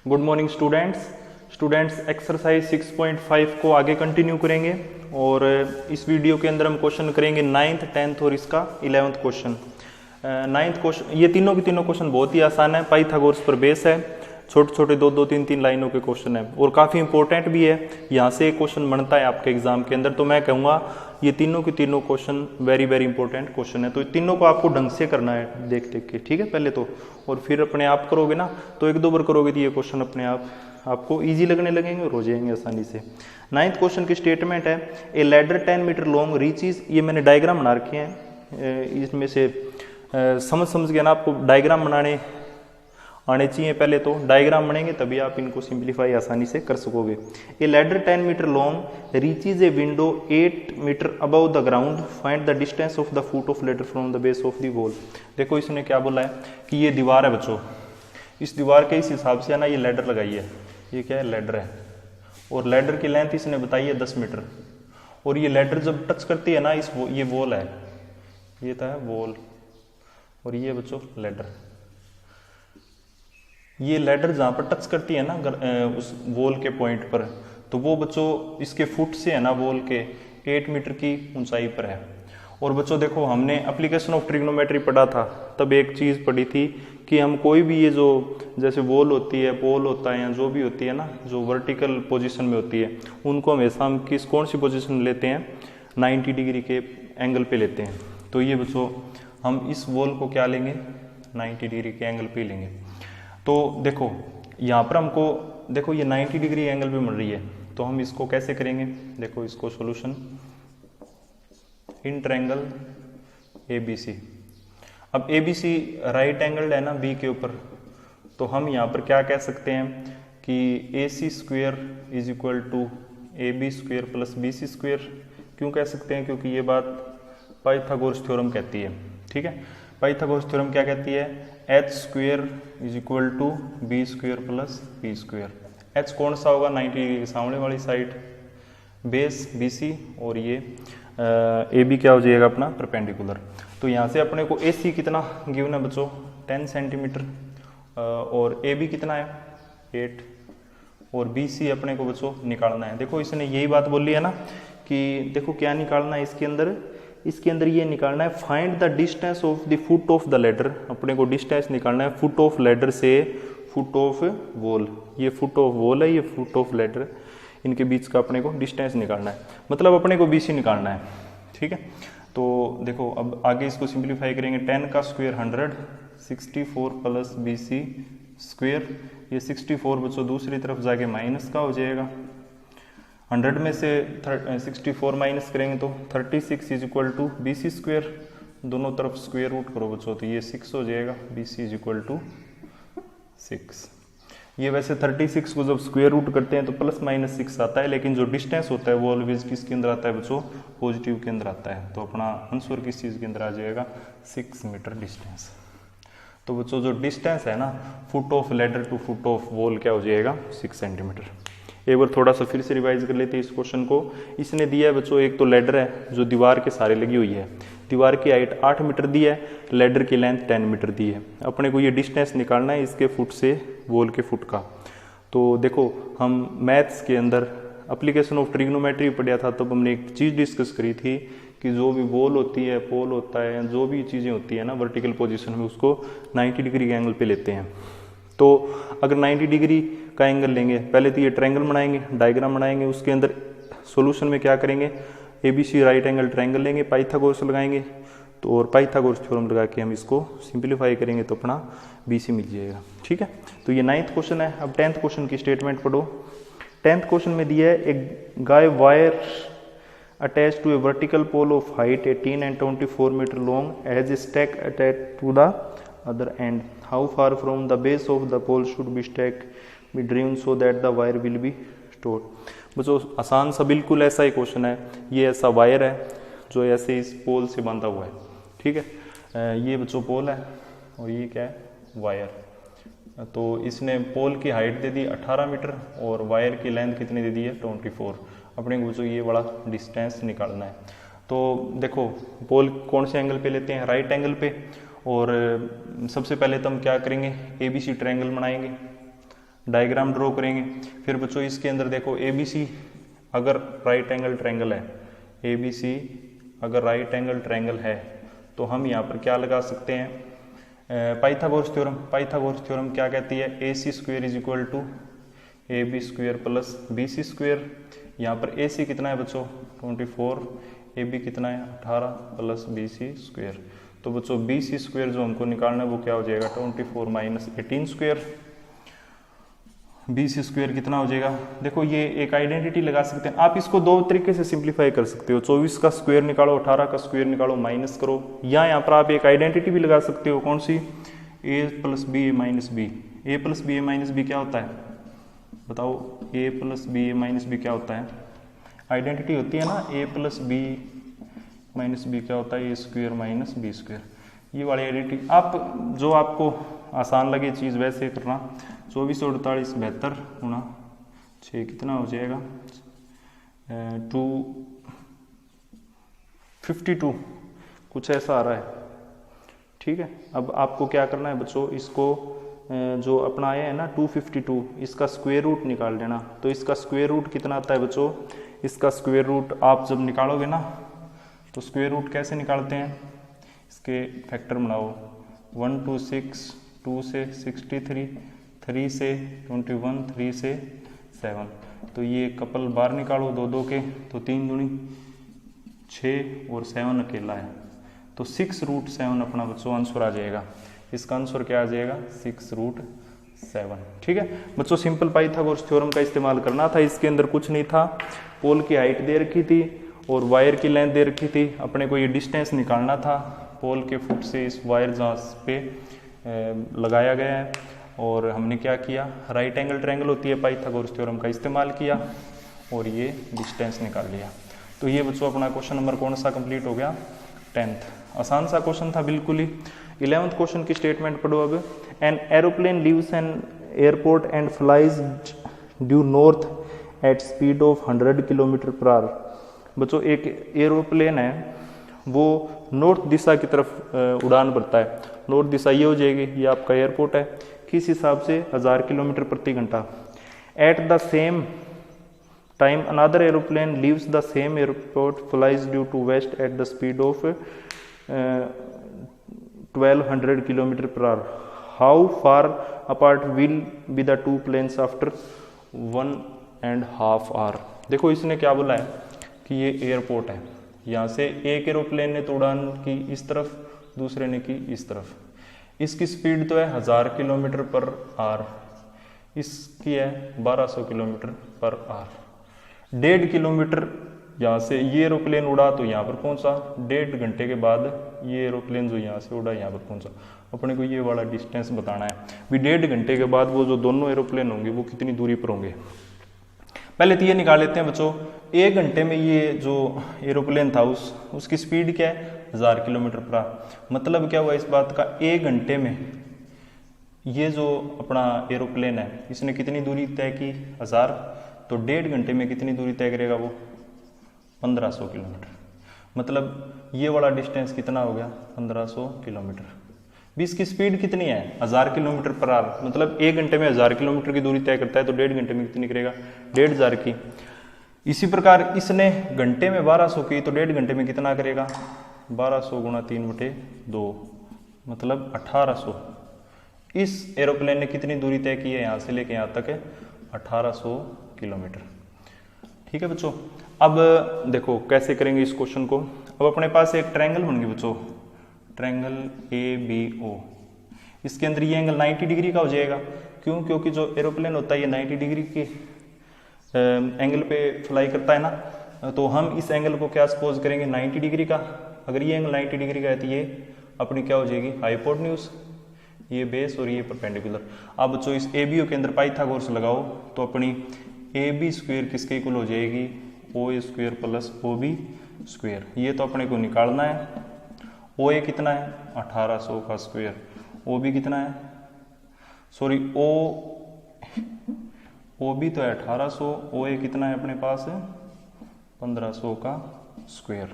Good morning students exercise 6.5 को आगे continue करेंगे और इस वीडियो के अंदर हम क्वेश्चन करेंगे 9th 10th और इसका 11th क्वेश्चन। 9th क्वेश्चन, ये तीनों के तीनों क्वेश्चन बहुत ही आसान है, पाइथागोरस पर बेस है, छोटे छोटे दो तीन तीन लाइनों के क्वेश्चन है और काफ़ी इंपॉर्टेंट भी है। यहाँ से एक क्वेश्चन बनता है आपके एग्जाम के अंदर, तो मैं कहूँगा ये तीनों के तीनों question very very important question है। तो तीनों को आपको ढंग से करना है देख देख के, ठीक है पहले तो, और फिर अपने आप करोगे ना तो एक दो बार करोगे तो ये क्वेश्चन अपने आप आपको इजी लगने लगेंगे और हो जाएंगे आसानी से। 9th क्वेश्चन की स्टेटमेंट है, a ladder 10 metre long reaches, ये मैंने डायग्राम बना रखे हैं, इसमें से समझ के ना आपको डायग्राम बनाने आने चाहिए। पहले तो डायग्राम बनेंगे तभी आप इनको सिंप्लीफाई आसानी से कर सकोगे। A ladder 10 metre long reaches a window 8 metre above the ground, find the distance of the foot of ladder from the base of the wall. देखो इसने क्या बोला है कि ये दीवार है बच्चों, इस दीवार के इस हिसाब से है ना ये लैडर लगाई है, ये क्या है लैडर है, और लैडर की लेंथ इसने बताई है 10 मीटर, और ये लैडर जब टच करती है ना ये वॉल है, ये था वॉल और ये बच्चों लैडर, ये लैडर जहाँ पर टच करती है ना उस वॉल के पॉइंट पर, तो वो बच्चों इसके फुट से है ना वॉल के 8 मीटर की ऊंचाई पर है। और बच्चों देखो हमने एप्लीकेशन ऑफ ट्रिग्नोमेट्री पढ़ा था, तब एक चीज़ पढ़ी थी कि हम कोई भी ये जो जैसे वॉल होती है, पोल होता है या जो भी होती है ना जो वर्टिकल पोजीशन में होती है, उनको हमेशा हम कौन सी पोजीशन लेते हैं, 90 डिग्री के एंगल पे लेते हैं। तो ये बच्चों हम इस वॉल को क्या लेंगे, 90 डिग्री के एंगल पे लेंगे। तो देखो यहाँ पर हमको देखो ये 90 डिग्री एंगल पे मिल रही है, तो हम इसको कैसे करेंगे, देखो इसको सॉल्यूशन इन ट्रायंगल ABC। अब ABC राइट एंगल है ना B के ऊपर, तो हम यहाँ पर क्या कह सकते हैं कि AC square is equal to AB square plus BC square. क्यों कह सकते हैं, क्योंकि ये बात पाइथागोरस थ्योरम कहती है, ठीक है। पाइथागोरस थ्योरम क्या कहती है, H square is equal to B square plus B square. H कौन सा होगा, 90 डिग्री के सामने वाली साइड, बेस BC, और ये AB क्या हो जाएगा अपना परपेंडिकुलर। तो यहाँ से अपने को AC कितना गिवन है बच्चों 10 सेंटीमीटर, और AB कितना है 8, और BC अपने को बच्चों निकालना है। देखो इसने यही बात बोली है ना कि देखो क्या निकालना है इसके अंदर ये निकालना है, find the distance of the foot of the ladder. अपने को डिस्टेंस निकालना है फुट ऑफ लैडर से फुट ऑफ वॉल, ये फुट ऑफ वॉल है, ये फुट ऑफ लैडर, इनके बीच का अपने को डिस्टेंस निकालना है, मतलब अपने को BC निकालना है, ठीक है। तो देखो अब आगे इसको सिंप्लीफाई करेंगे, 10 का स्क्वायर 100, 64 प्लस BC स्क्वायर, ये 64 बच्चों दूसरी तरफ जाके माइनस का हो जाएगा, 100 में से 64 माइनस करेंगे तो 36 is equal to BC square, दोनों तरफ स्क्वायर रूट करो बच्चों तो ये 6 हो जाएगा, BC इज इक्वल टू 6। ये वैसे 36 को जब स्क्वायर रूट करते हैं तो प्लस माइनस 6 आता है, लेकिन जो डिस्टेंस होता है वो ऑलवेज किसके अंदर आता है बच्चों, पॉजिटिव के अंदर आता है। तो अपना आंसर किस चीज़ के अंदर आ जाएगा, 6 मीटर डिस्टेंस। तो बच्चों जो डिस्टेंस है ना foot of ladder to foot of wall क्या हो जाएगा, 6 सेंटीमीटर। एक बार थोड़ा सा फिर से रिवाइज कर लेते हैं इस क्वेश्चन को। इसने दिया है बच्चों एक तो लैडर है जो दीवार के सहारे लगी हुई है, दीवार की हाइट 8 मीटर दी है, लैडर की लेंथ 10 मीटर दी है। अपने को ये डिस्टेंस निकालना है इसके फुट से वॉल के फुट का। तो देखो हम मैथ्स के अंदर एप्लीकेशन ऑफ ट्रिग्नोमेट्री पढ़ा था, तब हमने एक चीज़ डिस्कस करी थी कि जो भी वॉल होती है, पोल होता है, जो भी चीज़ें होती है ना वर्टिकल पोजिशन में, उसको 90 डिग्री के एंगल पे लेते हैं। तो अगर 90 डिग्री का एंगल लेंगे, पहले तो ये ट्रायंगल बनाएंगे, डायग्राम बनाएंगे, उसके अंदर सॉल्यूशन में क्या करेंगे, ABC राइट एंगल ट्रायंगल लेंगे, पाइथागोरस लगाएंगे, तो और पाइथागोरस थ्योरम लगा के हम इसको सिंप्लीफाई करेंगे तो अपना BC मिल जाएगा, ठीक है। तो ये 9th क्वेश्चन है। अब 10th क्वेश्चन की स्टेटमेंट पढ़ो। 10th क्वेश्चन में दिया है, a guy wire attach to a vertical pole of height 18 and 24 metre long as a stake attach to the other end, how far from the base of the pole should be stake be driven so that the wire will be stored. बच्चों आसान सा बिल्कुल ऐसा ही question है। ये ऐसा wire है जो ऐसे इस पोल से बांधा हुआ है, ठीक है। ये बच्चों पोल है और ये क्या है, वायर। तो इसने पोल की हाइट दे दी 18 मीटर और वायर की लेंथ कितनी दे दी है, 24। अपने को बच्चों ये बड़ा डिस्टेंस निकालना है। तो देखो पोल कौन से एंगल पे लेते हैं, राइट एंगल पे, और सबसे पहले तो हम क्या करेंगे, ABC ट्रायंगल बनाएंगे, डायग्राम ड्रॉ करेंगे। फिर बच्चों इसके अंदर देखो ABC अगर राइट एंगल ट्रायंगल है, ABC अगर राइट एंगल ट्रायंगल है तो हम यहाँ पर क्या लगा सकते हैं, पाइथागोरस थ्योरम। पाइथागोरस थ्योरम क्या कहती है, AC square is equal to AB square plus BC square. यहाँ पर AC कितना है बच्चों 24, AB कितना है 18 प्लस BC स्क्वायर। तो बच्चों BC स्क्वायर जो हमको निकालना है वो क्या हो जाएगा 24 माइनस 18 स्क्वायर। BC स्क्वायर कितना हो जाएगा, देखो ये एक आइडेंटिटी लगा सकते हैं आप, इसको दो तरीके से सिंप्लीफाई कर सकते हो, 24 का स्क्वायर निकालो, 18 का स्क्वायर निकालो, माइनस करो, या यहाँ पर आप एक आइडेंटिटी भी लगा सकते हो, कौन सी, A plus B A minus B. ए plus B A minus B क्या होता है बताओ, A plus B A minus B क्या होता है, आइडेंटिटी होती है ना, A plus B minus B क्या होता है, A square minus B square. ये वाली आइडेंटिटी आप जो आपको आसान लगे चीज़ वैसे करना। 24 और 48 72 गुणा 6 कितना हो जाएगा 252, कुछ ऐसा आ रहा है, ठीक है। अब आपको क्या करना है बच्चों, इसको जो अपना आया है ना 252, इसका स्क्वायर रूट निकाल लेना। तो इसका स्क्वायर रूट कितना आता है बच्चों, इसका स्क्वायर रूट आप जब निकालोगे ना तो स्क्वायर रूट कैसे निकालते हैं, इसके फैक्टर बनाओ, 1 2 6, 2 से 63, 3 से 21, 3 से 7, तो ये कपल बार निकालो दो दो के, तो 3 दूनी 6 और 7 अकेला है, तो 6√7 अपना बच्चों आंसर आ जाएगा। इसका आंसर क्या आ जाएगा 6√7, ठीक है बच्चों। सिंपल पाइथागोरस थ्योरम का इस्तेमाल करना था, इसके अंदर कुछ नहीं था, पोल की हाइट दे रखी थी और वायर की लेंथ दे रखी थी, अपने को ये डिस्टेंस निकालना था पोल के फुट से इस वायर जहाँ पे लगाया गया है, और हमने क्या किया, राइट एंगल ट्रायंगल होती है, पाइथागोरस थ्योरम का इस्तेमाल किया और ये डिस्टेंस निकाल लिया। तो ये बच्चों अपना क्वेश्चन नंबर कौन सा कंप्लीट हो गया, 10th। आसान सा क्वेश्चन था बिल्कुल ही। 11th क्वेश्चन की स्टेटमेंट पढ़ो अब। An aeroplane leaves an airport and flies due north at speed of 100 kilometre per hour. बच्चों एक एरोप्लेन है वो नॉर्थ दिशा की तरफ उड़ान भरता है, नॉर्थ दिशा ये हो जाएगी, ये आपका एयरपोर्ट है, किस हिसाब से 1000 किलोमीटर प्रति घंटा। At the same time another aeroplane leaves the same airport flies due to west at the speed of 1200 kilometre per hour. How far apart will be the two planes after 1.5 hour. देखो इसने क्या बोला है कि ये airport है, यहाँ से एक एरोप्लेन ने तो उड़ान की इस तरफ, दूसरे ने की इस तरफ, इसकी स्पीड तो है 1000 किलोमीटर पर आवर, इसकी है 1200 किलोमीटर पर आवर। 1.5 किलोमीटर यहाँ से ये एरोप्लेन उड़ा तो यहाँ पर पहुँचा, 1.5 घंटे के बाद ये एरोप्लेन जो यहाँ से उड़ा यहाँ पर पहुँचा। अपने को ये वाला डिस्टेंस बताना है भी 1.5 घंटे के बाद वो जो दोनों एरोप्लेन होंगे वो कितनी दूरी पर होंगे। पहले तो ये निकाल लेते हैं बच्चों, 1 घंटे में ये जो एरोप्लेन था उसकी स्पीड क्या है 1000 किलोमीटर पर आवर। मतलब क्या हुआ इस बात का, 1 घंटे में ये जो अपना एरोप्लेन है इसने कितनी दूरी तय की 1000, तो 1.5 घंटे में कितनी दूरी तय करेगा वो 1500 किलोमीटर। मतलब ये वाला डिस्टेंस कितना हो गया 1500 किलोमीटर। भी इसकी स्पीड कितनी है 1000 किलोमीटर पर आवर, मतलब 1 घंटे में 1000 किलोमीटर की दूरी तय करता है, तो 1.5 घंटे में कितनी करेगा 1500 की। इसी प्रकार इसने घंटे में 1200 की, तो 1.5 घंटे में कितना करेगा 1200 गुणा 3/2 मतलब 1800। इस एरोप्लेन ने कितनी दूरी तय की है यहाँ से लेके यहाँ तक है 1800 किलोमीटर, ठीक है बच्चों। अब देखो कैसे करेंगे इस क्वेश्चन को। अब अपने पास एक ट्रायंगल बन गई बच्चों, ट्रायंगल ABO, इसके अंदर ये एंगल 90 डिग्री का हो जाएगा। क्यों, क्योंकि जो एरोप्लेन होता है ये 90 डिग्री के एंगल पे फ्लाई करता है ना, तो हम इस एंगल को क्या सपोज करेंगे 90 डिग्री का। अगर ये एंगल 90 डिग्री का है तो ये अपनी क्या हो जाएगी हाइपोटेन्यूज, ये बेस और ये परपेंडिकुलर। अब बच्चों इस ABO के अंदर पाइथागोरस लगाओ तो अपनी AB स्क्वायर किसके इक्वल हो जाएगी OA square plus OB square. ये तो अपने को निकालना है। OA कितना है 1800 का स्क्वायर, OB कितना है, सॉरी OB तो है 1800, OA कितना है अपने पास 1500 का स्क्वायर।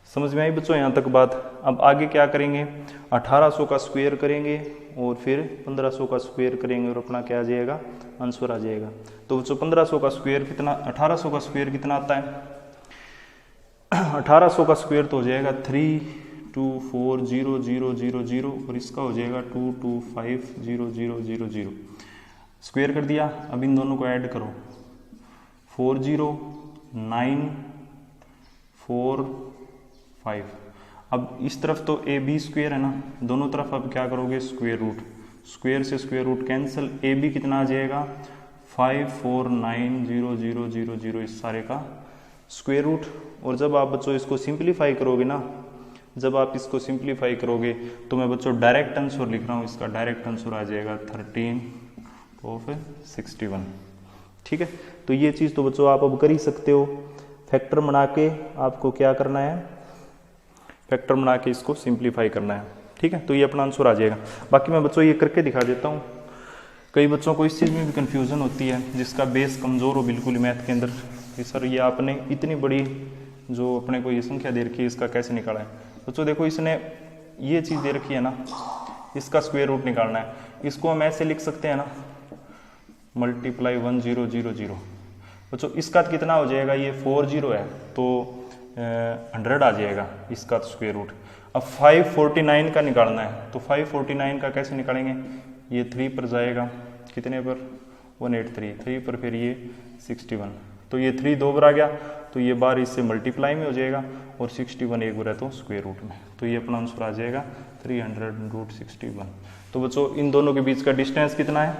समझ में आई बच्चों यहाँ तक बात। अब आगे क्या करेंगे, 1800 का स्क्वायर करेंगे और फिर 1500 का स्क्वायर करेंगे और अपना क्या आ जाएगा, आंसर आ जाएगा। तो बच्चों 1500 का स्क्वायर कितना, 1800 का स्क्वायर कितना आता है, 1800 का स्क्वायर तो हो जाएगा 324000 और इसका हो जाएगा 225000। स्क्वायर कर दिया। अब इन दोनों को ऐड करो, 40945। अब इस तरफ तो ए बी स्क्वायर है ना, दोनों तरफ अब क्या करोगे, स्क्वायर रूट, स्क्वायर से square root cancel, A B कितना आ जाएगा 549000 इस सारे का स्क्वायर रूट। और जब आप बच्चों इसको सिंप्लीफाई करोगे ना, जब आप इसको सिंप्लीफाई करोगे तो मैं बच्चों डायरेक्ट आंसर लिख रहा हूँ, इसका डायरेक्ट आंसर आ जाएगा 13/61। ठीक है, तो ये चीज़ तो बच्चों आप अब कर ही सकते हो। फैक्टर बना के आपको क्या करना है, फैक्टर बना के इसको सिंप्लीफाई करना है। ठीक है, तो ये अपना आंसर आ जाएगा। बाकी मैं बच्चों ये करके दिखा देता हूँ। कई बच्चों को इस चीज़ में भी कन्फ्यूज़न होती है, जिसका बेस कमज़ोर हो बिल्कुल मैथ के अंदर, कि सर ये आपने इतनी बड़ी जो अपने को ये संख्या दे रखी है, इसका कैसे निकाला है। बच्चों देखो, इसने ये चीज़ दे रखी है ना, इसका स्क्वायर रूट निकालना है। इसको हम ऐसे लिख सकते हैं ना, मल्टीप्लाई 1000। बच्चों इसका कितना हो जाएगा, ये 40 है तो 100 आ जाएगा इसका स्क्वायर रूट। अब 549 का निकालना है, तो 549 का कैसे निकालेंगे, ये 3 पर जाएगा, कितने पर 183, 3 पर फिर ये 61, तो ये 3 2 बार आ गया, तो ये बार इससे मल्टीप्लाई में हो जाएगा और 61 एक बार है तो स्क्वायर रूट में, तो ये अपना आंसर आ जाएगा 300√61। तो बच्चों इन दोनों के बीच का डिस्टेंस कितना है,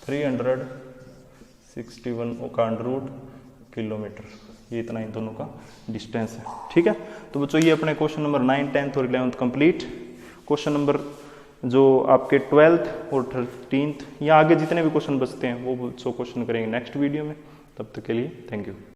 361 का अंडर किलोमीटर, ये इतना इन दोनों का डिस्टेंस है। ठीक है, तो बच्चों ये अपने क्वेश्चन नंबर 9, 10th और 11th कंप्लीट। क्वेश्चन नंबर जो आपके 12th और 13th या आगे जितने भी क्वेश्चन बचते हैं वो बच्चों क्वेश्चन करेंगे नेक्स्ट वीडियो में। तब तक के लिए थैंक यू।